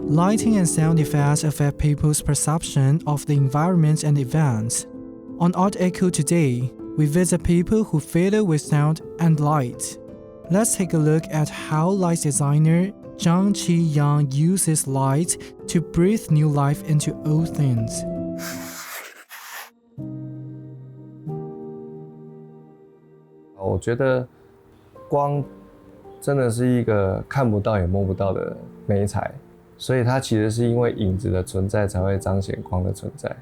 Lighting and sound effects affect people's perception of the environment and events. On Art Echo today, we visit people who fiddle with sound and light. Let's take a look at how light designer Zhang Qiyang uses light to breathe new life into old things. 我觉得光真的是一个看不到也摸不到的媒材，所以它其实是因为影子的存在才会彰显光的存在。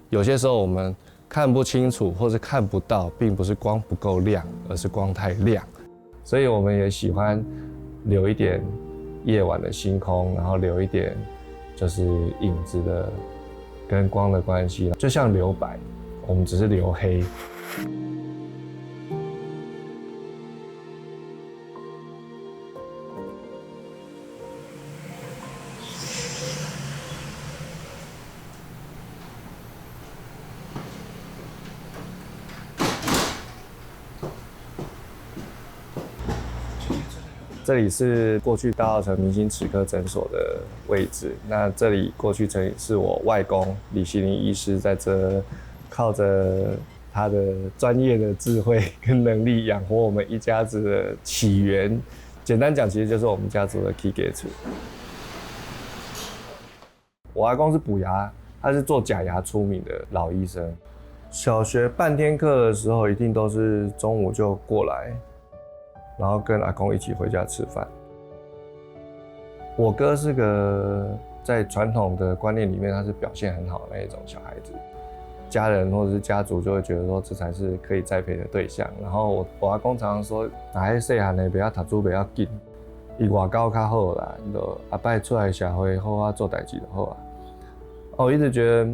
有些时候我们看不清楚或是看不到，并不是光不够亮，而是光太亮。所以我们也喜欢留一点夜晚的星空，然后留一点就是影子的跟光的关系，就像留白，我们只是留黑。这里是过去大稻埕明星齿科诊所的位置。那这里过去曾是我外公李希林医师在这靠着他的专业的智慧跟能力养活我们一家子的起源。简单讲，其实就是我们家族的起家厝。我阿公是补牙，他是做假牙出名的老医生。小学半天课的时候，一定都是中午就过来。然后跟阿公一起回家吃饭。我哥是个在传统的观念里面，他是表现很好的那一种小孩子，家人或者是家族就会觉得说这才是可以栽培的对象。然后我阿公常常说，哪些细汉的不要读书不要紧，伊外口较好啦，就阿伯出来社会好好做代志就好啊。我一直觉得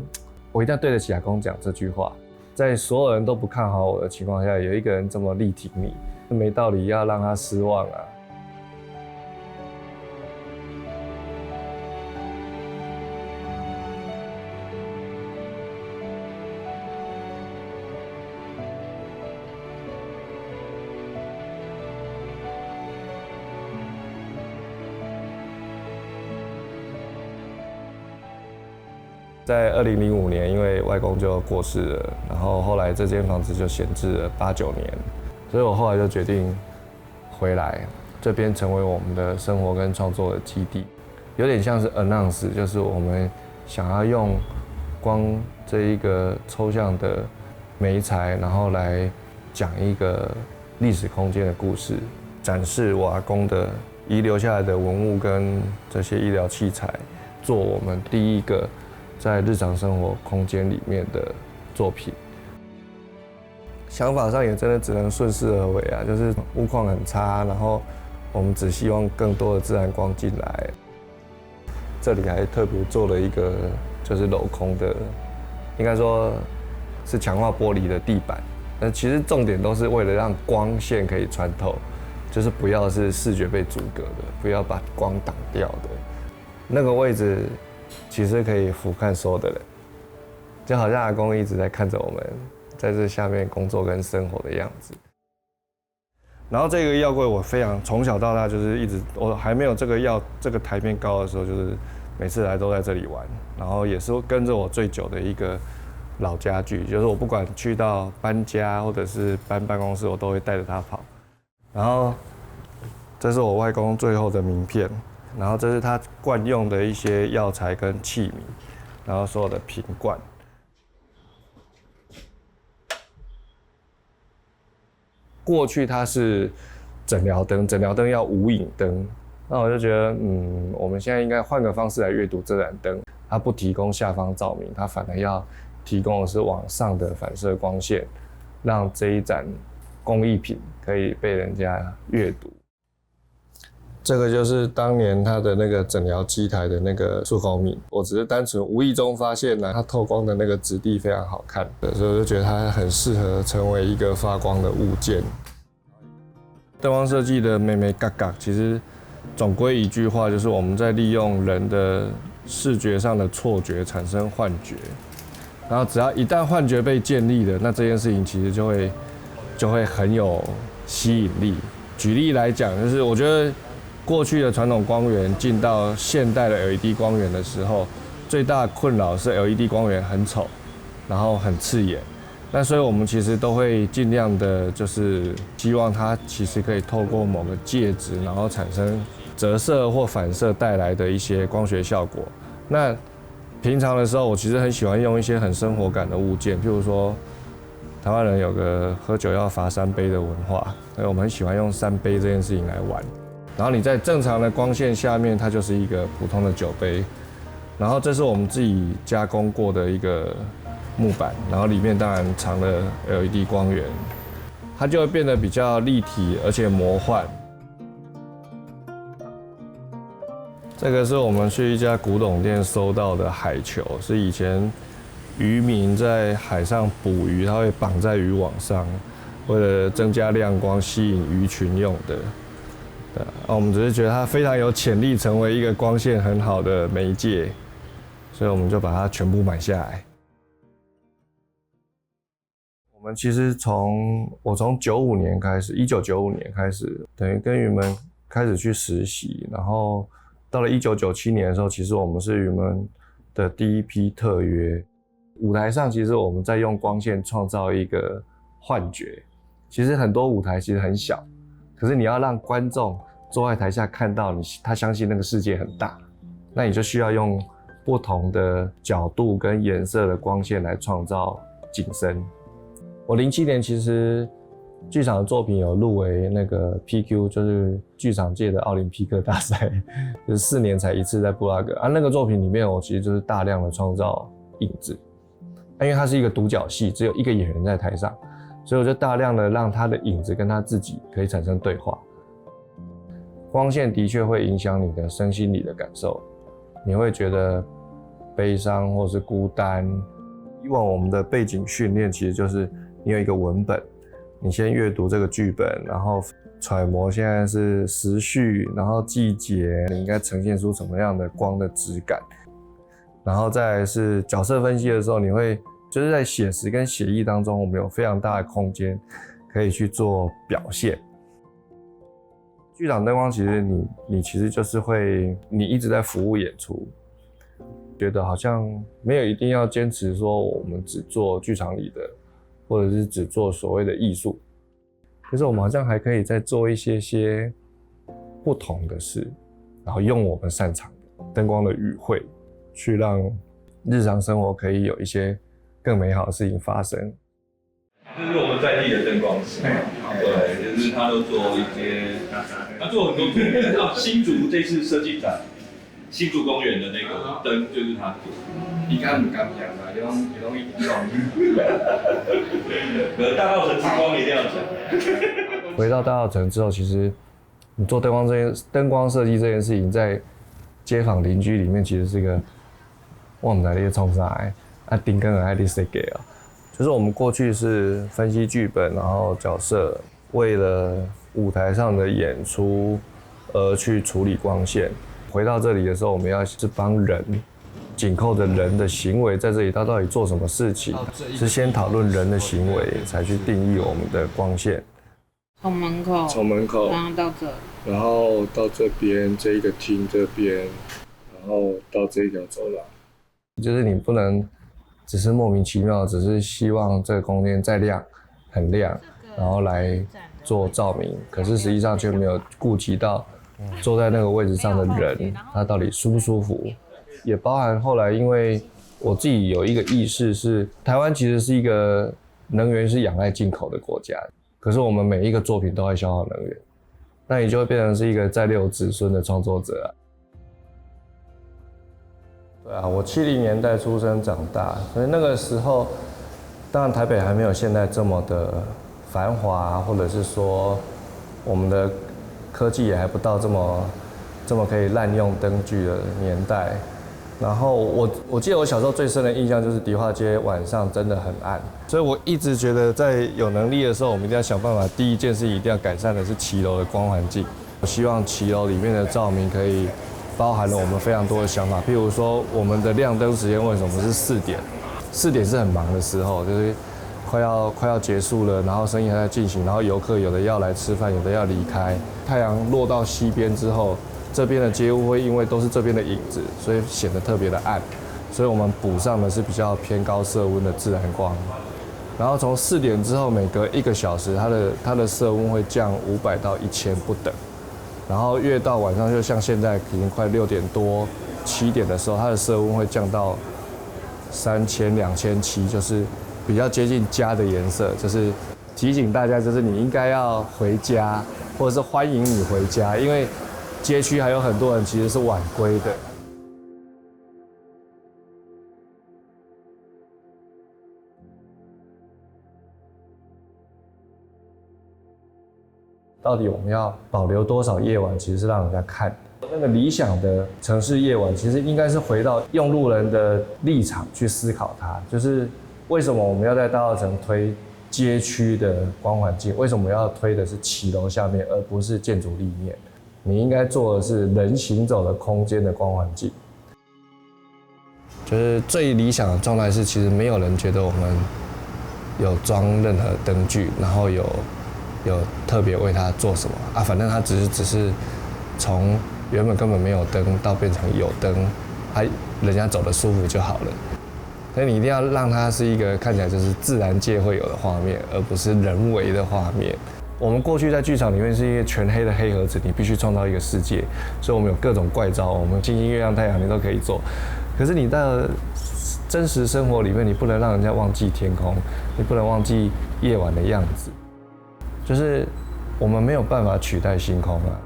我一定要对得起阿公讲这句话，在所有人都不看好我的情况下，有一个人这么力挺你。没道理要让他失望啊！在2005年，因为外公就过世了，然后后来这间房子就闲置了8、9年。所以我后来就决定回来这边，成为我们的生活跟创作的基地，有点像是 announce， 就是我们想要用光这一个抽象的媒材，然后来讲一个历史空间的故事，展示我阿公的遗留下来的文物跟这些医疗器材，做我们第一个在日常生活空间里面的作品。想法上也真的只能顺势而为啊，就是屋况很差，然后我们只希望更多的自然光进来。这里还特别做了一个就是镂空的，应该说是强化玻璃的地板。但其实重点都是为了让光线可以穿透，就是不要是视觉被阻隔的，不要把光挡掉的。那个位置其实可以俯瞰所有的人，就好像阿公一直在看着我们。在这下面工作跟生活的样子。然后这个药柜我非常从小到大就是一直，我还没有这个台面高的时候，就是每次来都在这里玩。然后也是跟着我最久的一个老家具，就是我不管去到搬家或者是搬办公室，我都会带着它跑。然后这是我外公最后的名片，然后这是他惯用的一些药材跟器皿，然后所有的瓶罐。过去它是诊疗灯，诊疗灯要无影灯，那我就觉得，我们现在应该换个方式来阅读这盏灯。它不提供下方照明，它反而要提供的是往上的反射光线，让这一盏工艺品可以被人家阅读。这个就是当年它的那个诊疗机台的那个漱口皿，我只是单纯无意中发现它透光的那个质地非常好看，所以我就觉得它很适合成为一个发光的物件。灯光设计的眉眉角角，其实总归一句话，就是我们在利用人的视觉上的错觉产生幻觉，然后只要一旦幻觉被建立了，那这件事情其实就会很有吸引力。举例来讲，就是我觉得过去的传统光源进到现代的 LED 光源的时候，最大的困扰是 LED 光源很丑，然后很刺眼。那所以我们其实都会尽量的，就是希望它其实可以透过某个介质，然后产生折射或反射带来的一些光学效果。那平常的时候，我其实很喜欢用一些很生活感的物件，譬如说，台湾人有个喝酒要罚3杯的文化，所以我们很喜欢用3杯这件事情来玩。然后你在正常的光线下面，它就是一个普通的酒杯，然后这是我们自己加工过的一个木板，然后里面当然藏了 LED 光源，它就会变得比较立体而且魔幻。这个是我们去一家古董店收到的海球，是以前渔民在海上捕鱼，它会绑在渔网上，为了增加亮光，吸引鱼群用的。我们只是觉得它非常有潜力成为一个光线很好的媒介，所以我们就把它全部买下来。我们其实我从95年开始，1995年开始，等于跟鱼们开始去实习，然后到了1997年的时候，其实我们是鱼们的第一批特约。舞台上其实我们在用光线创造一个幻觉，其实很多舞台其实很小，可是你要让观众坐在台下看到你，他相信那个世界很大，那你就需要用不同的角度跟颜色的光线来创造景深。我07年其实剧场的作品有入围那个 PQ， 就是剧场界的奥林匹克大赛，就是4年才一次在布拉格啊。那个作品里面，我其实就是大量的创造影子，因为它是一个独角戏，只有一个演员在台上，所以我就大量的让他的影子跟他自己可以产生对话。光线的确会影响你的身心里的感受，你会觉得悲伤或是孤单。以往我们的背景训练其实就是你有一个文本，你先阅读这个剧本，然后揣摩现在是时序，然后季节，你应该呈现出什么样的光的质感。然后再来是角色分析的时候，你会就是在写实跟写意当中，我们有非常大的空间可以去做表现。剧场灯光其实你其实就是你一直在服务演出，觉得好像没有一定要坚持说我们只做剧场里的，或者是只做所谓的艺术，可是我们好像还可以再做一些不同的事，然后用我们擅长的灯光的语汇，去让日常生活可以有一些更美好的事情发生。这是我们在地的灯光师，对，就是他都做一些，他做很多作品。新竹这次设计展，新竹公园的那个灯就是他做。你敢不敢讲啊？也容易移动。大稻埕之光一定要讲。回到大稻埕之后，其实你做灯光设计这件事情，在街坊邻居里面其实是一个，我们在那些冲啥啊，顶根爱你谁给啊？就是我们过去是分析剧本，然后角色为了舞台上的演出而去处理光线。回到这里的时候，我们要是帮人紧扣着人的行为，在这里他到底做什么事情，是先讨论人的行为，才去定义我们的光线。从门口，然后到这，然后到这边这一个厅这边，然后到这一条走廊，就是你不能只是莫名其妙，只是希望这个空间再亮，很亮，然后来做照明，可是实际上却没有顾及到坐在那个位置上的人，他到底舒不舒服，也包含后来因为我自己有一个意识是，台湾其实是一个能源是仰赖进口的国家，可是我们每一个作品都在消耗能源，那你就会变成是一个在留子孙的创作者啊。对啊，我70年代出生长大，所以那个时候，当然台北还没有现在这么的繁华，或者是说我们的科技也还不到这么可以滥用灯具的年代。然后我记得我小时候最深的印象就是迪化街晚上真的很暗，所以我一直觉得在有能力的时候，我们一定要想办法，第一件事一定要改善的是骑楼的光环境。我希望骑楼里面的照明可以包含了我们非常多的想法，譬如说我们的亮灯时间为什么是4点？4点是很忙的时候，就是快要结束了，然后生意还在进行，然后游客有的要来吃饭，有的要离开。太阳落到西边之后，这边的街屋会因为都是这边的影子，所以显得特别的暗。所以我们补上的是比较偏高色温的自然光。然后从4点之后，每隔1个小时，它的色温会降500到1000不等。然后越到晚上，就像现在已经快6点多、7点的时候，它的色温会降到3000、2700，就是比较接近家的颜色，就是提醒大家，就是你应该要回家，或者是欢迎你回家，因为街区还有很多人其实是晚归的。到底我们要保留多少夜晚，其实是让人家看的。那个理想的城市夜晚，其实应该是回到用路人的立场去思考它，就是为什么我们要在大稻埕推街区的光环境？为什么要推的是骑楼下面，而不是建筑立面？你应该做的是人行走的空间的光环境。就是最理想的状态是，其实没有人觉得我们有装任何灯具，然后有特别为它做什么啊？反正它只是从原本根本没有灯到变成有灯，人家走得舒服就好了。所以你一定要让它是一个看起来就是自然界会有的画面，而不是人为的画面。我们过去在剧场里面是一个全黑的黑盒子，你必须创造一个世界，所以我们有各种怪招，我们星星、月亮、太阳你都可以做。可是你到真实生活里面，你不能让人家忘记天空，你不能忘记夜晚的样子。就是我们没有办法取代星空啊。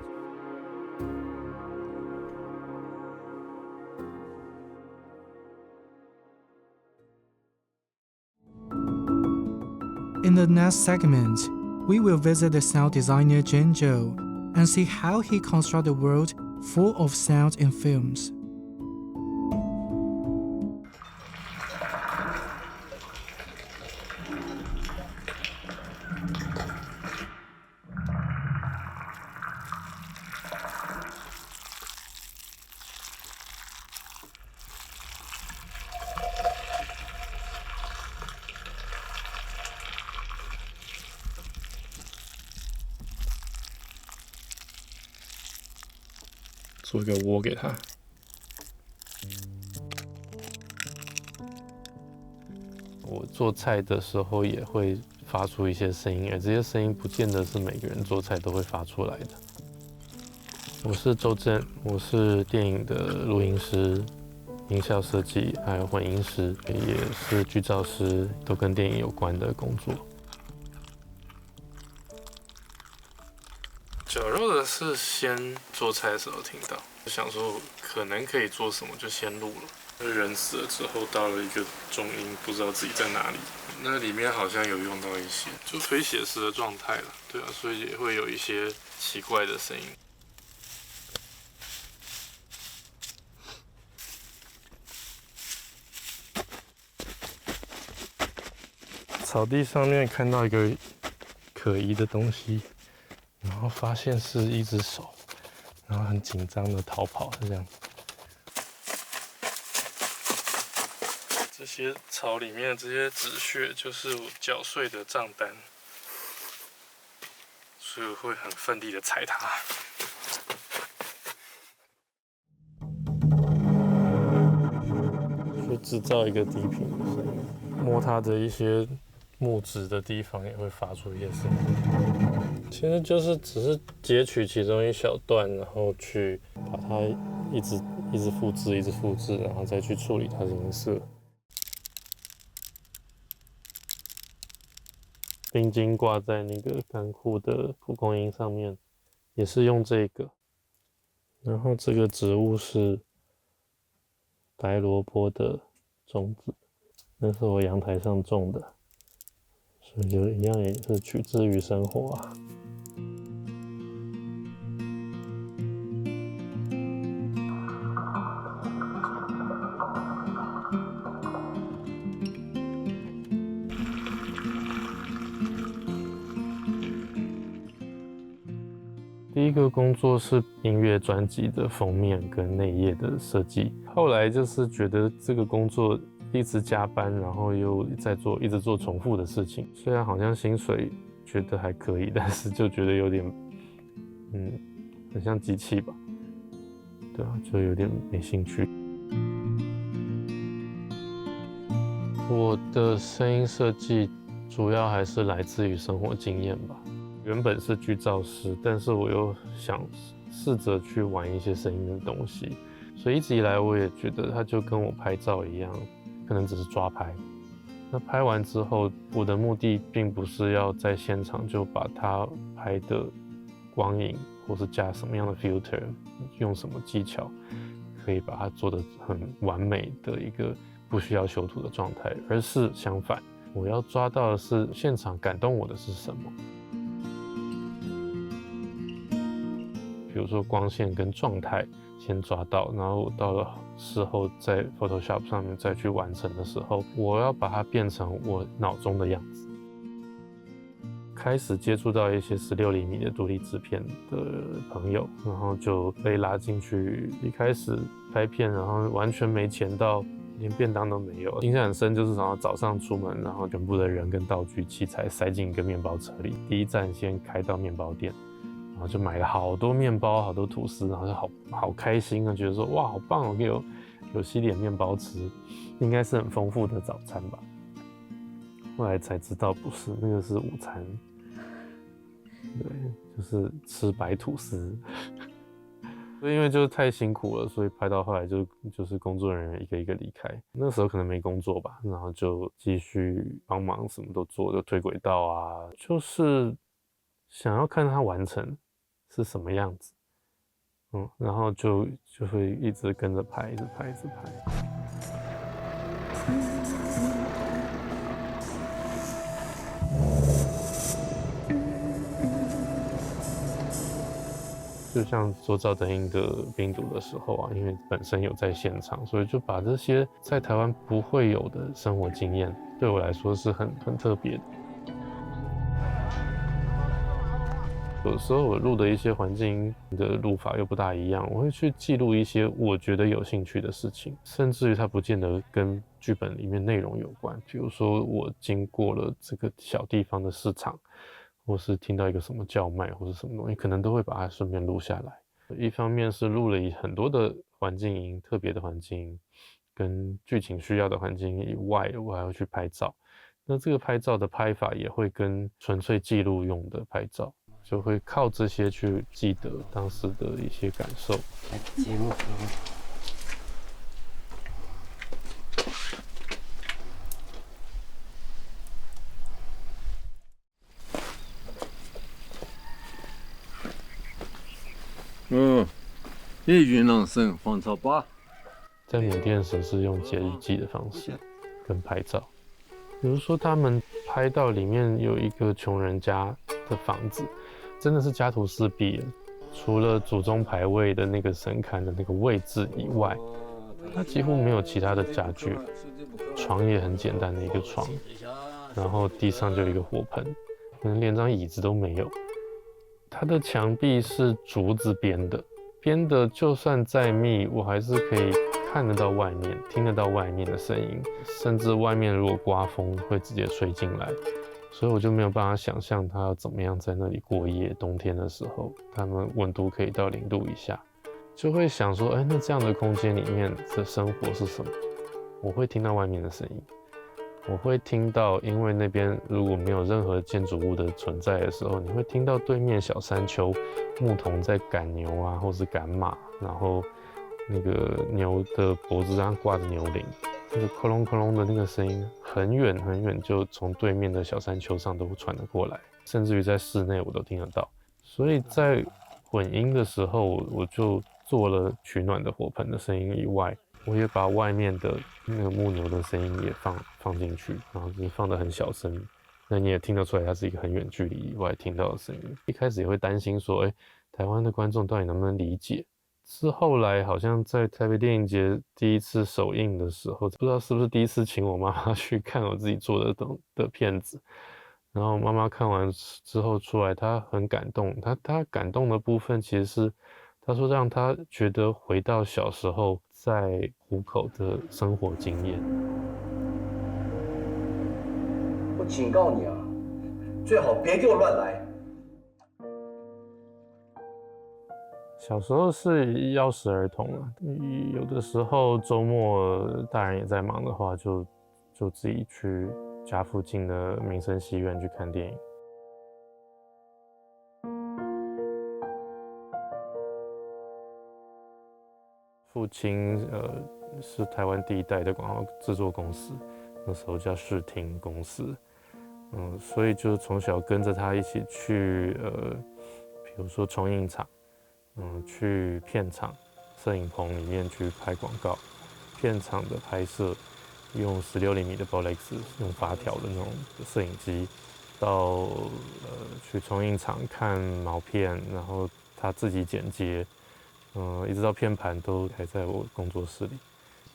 In the next segment, we will visit the sound designer Jane Zhou and see how he constructs a world full of sound in films. 做一个窝给它。我做菜的时候也会发出一些声音，而这些声音不见得是每个人做菜都会发出来的。我是周正，我是电影的录音师、音效设计，还有混音师，也是剧照师，都跟电影有关的工作。绞肉的是先做菜的时候听到，就想说可能可以做什么，就先录了。人死了之后，到了一个中音，不知道自己在哪里。那里面好像有用到一些，就非写实的状态了，对啊，所以也会有一些奇怪的声音。草地上面看到一个可疑的东西。然后发现是一只手，然后很紧张的逃跑，是这样。这些草里面的这些纸屑就是我缴税的账单，所以我会很奋力的踩它。去制造一个低频的声音，摸它的一些木质的地方也会发出一些声音。其实就是只是截取其中一小段，然后去把它一直复制，然后再去处理它的音色。钉筋挂在那个干库的蒲公英上面，也是用这个。然后这个植物是白萝卜的种子，那是我阳台上种的。所以就一样也是取之于生活啊。第一个工作是音乐专辑的封面跟内页的设计，后来就是觉得这个工作一直加班，然后又一直做重复的事情。虽然好像薪水觉得还可以，但是就觉得有点，很像机器吧。对啊，就有点没兴趣。我的声音设计主要还是来自于生活经验吧。原本是剧照师，但是我又想试着去玩一些声音的东西，所以一直以来我也觉得它就跟我拍照一样，可能只是抓拍。那拍完之后，我的目的并不是要在现场就把它拍的光影或是加什么样的 filter， 用什么技巧可以把它做得很完美的一个不需要修图的状态，而是相反，我要抓到的是现场感动我的是什么。比如说光线跟状态先抓到，然后我到了事后在 Photoshop 上面再去完成的时候，我要把它变成我脑中的样子。开始接触到一些16厘米的独立制片的朋友，然后就被拉进去。一开始拍片，然后完全没钱到连便当都没有，印象很深，就是早上出门，然后全部的人跟道具器材塞进一个面包车里，第一站先开到面包店，然后就买了好多面包、好多吐司，然后就好开心啊，觉得说哇好棒哦，有西点面包吃，应该是很丰富的早餐吧。后来才知道不是，那个是午餐。对，就是吃白吐司。因为就是太辛苦了，所以拍到后来就是工作人员一个一个离开。那时候可能没工作吧，然后就继续帮忙，什么都做，就推轨道啊，就是想要看它完成是什么样子。然后就会一直跟着拍，一直拍，一直拍。就像做照灯音的冰毒的时候啊，因为本身有在现场，所以就把这些在台湾不会有的生活经验，对我来说是很特别的。有时候我录的一些环境的录法又不大一样，我会去记录一些我觉得有兴趣的事情，甚至于它不见得跟剧本里面内容有关。比如说我经过了这个小地方的市场，或是听到一个什么叫卖或是什么东西，可能都会把它顺便录下来。一方面是录了很多的环境音，特别的环境音，跟剧情需要的环境以外，我还要去拍照。那这个拍照的拍法也会跟纯粹记录用的拍照，就会靠这些去记得当时的一些感受。节目叶云朗省黄草坝。在缅甸时是用写日记的方式跟拍照，比如说他们拍到里面有一个穷人家的房子，真的是家徒四壁了，除了祖宗牌位的那个神龛的那个位置以外，它几乎没有其他的家具，床也很简单的一个床，然后地上就一个火盆，可能连张椅子都没有。它的墙壁是竹子编的，就算再密，我还是可以看得到外面，听得到外面的声音，甚至外面如果刮风会直接吹进来，所以我就没有办法想象他要怎么样在那里过夜。冬天的时候，他们温度可以到0度以下，就会想说，那这样的空间里面的生活是什么？我会听到外面的声音。我会听到，因为那边如果没有任何建筑物的存在的时候，你会听到对面小山丘牧童在赶牛啊，或是赶马，然后那个牛的脖子上挂着牛铃，那个哐隆哐隆的那个声音，很远很远就从对面的小山丘上都传得过来，甚至于在室内我都听得到。所以在混音的时候，我就做了取暖的火盆的声音以外，我也把外面的那个牧牛的声音也放进去，然后就是放得很小声，那你也听得出来它是一个很远距离以外听到的声音。一开始也会担心说，台湾的观众到底能不能理解？是后来好像在台北电影节第一次首映的时候，不知道是不是第一次请我妈妈去看我自己做的片子，然后妈妈看完之后出来，她很感动，她感动的部分其实是她说让她觉得回到小时候在湖口的生活经验。我警告你啊，最好别给我乱来。小时候是钥匙儿童啊，有的时候周末大人也在忙的话，就自己去家附近的民生戏院去看电影。父亲是台湾第一代的广告制作公司，那时候叫视听公司，所以就从小跟着他一起去比如说重映厂，去片场、摄影棚里面去拍广告，片场的拍摄用16厘米的 Bolex 用发条的那种摄影机，到去重映厂看毛片，然后他自己剪接。一直到片盘都还在我工作室里，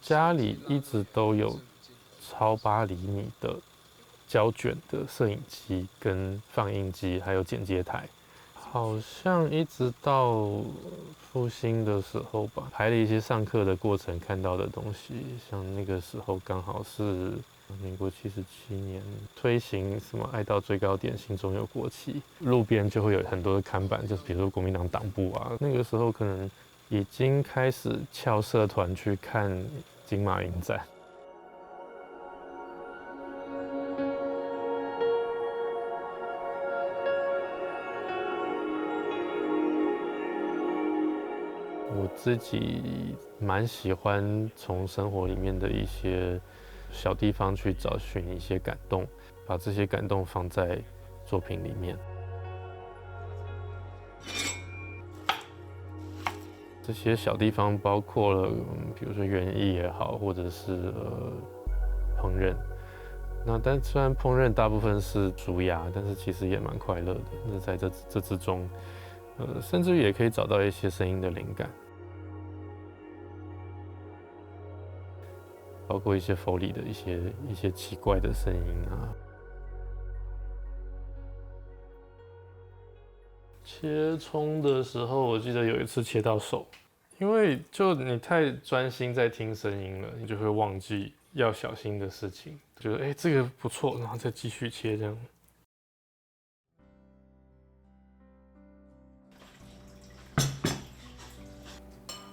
家里一直都有超8厘米的胶卷的摄影机、跟放映机，还有剪接台。好像一直到复兴的时候吧，拍了一些上课的过程看到的东西，像那个时候刚好是民国77年推行什么爱到最高点，心中有国旗，路边就会有很多的看板，就是比如说国民党党部啊，那个时候可能已经开始翘社团去看金马影展。我自己蛮喜欢从生活里面的一些小地方去找寻一些感动，把这些感动放在作品里面。这些小地方包括了，比如说园艺也好，或者是烹饪。但虽然烹饪大部分是舒压，但是其实也蛮快乐的。那在这之中，甚至于也可以找到一些声音的灵感。包括一些foley里的一些奇怪的声音啊。切葱的时候，我记得有一次切到手，因为就你太专心在听声音了，你就会忘记要小心的事情，觉得这个不错，然后再继续切这样。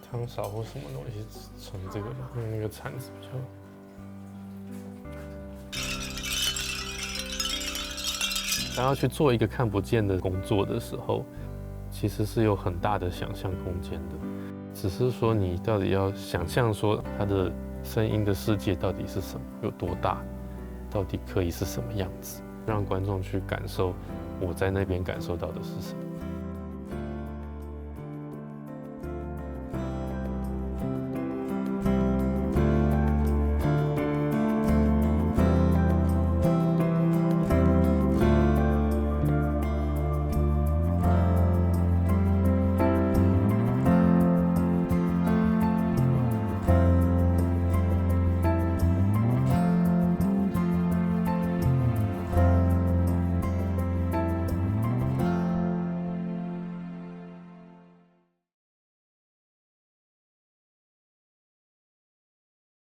汤勺或什么东西盛这个，用那个铲子比较。当要去做一个看不见的工作的时候，其实是有很大的想象空间的。只是说你到底要想象说它的声音的世界到底是什么，有多大，到底可以是什么样子，让观众去感受我在那边感受到的是什么。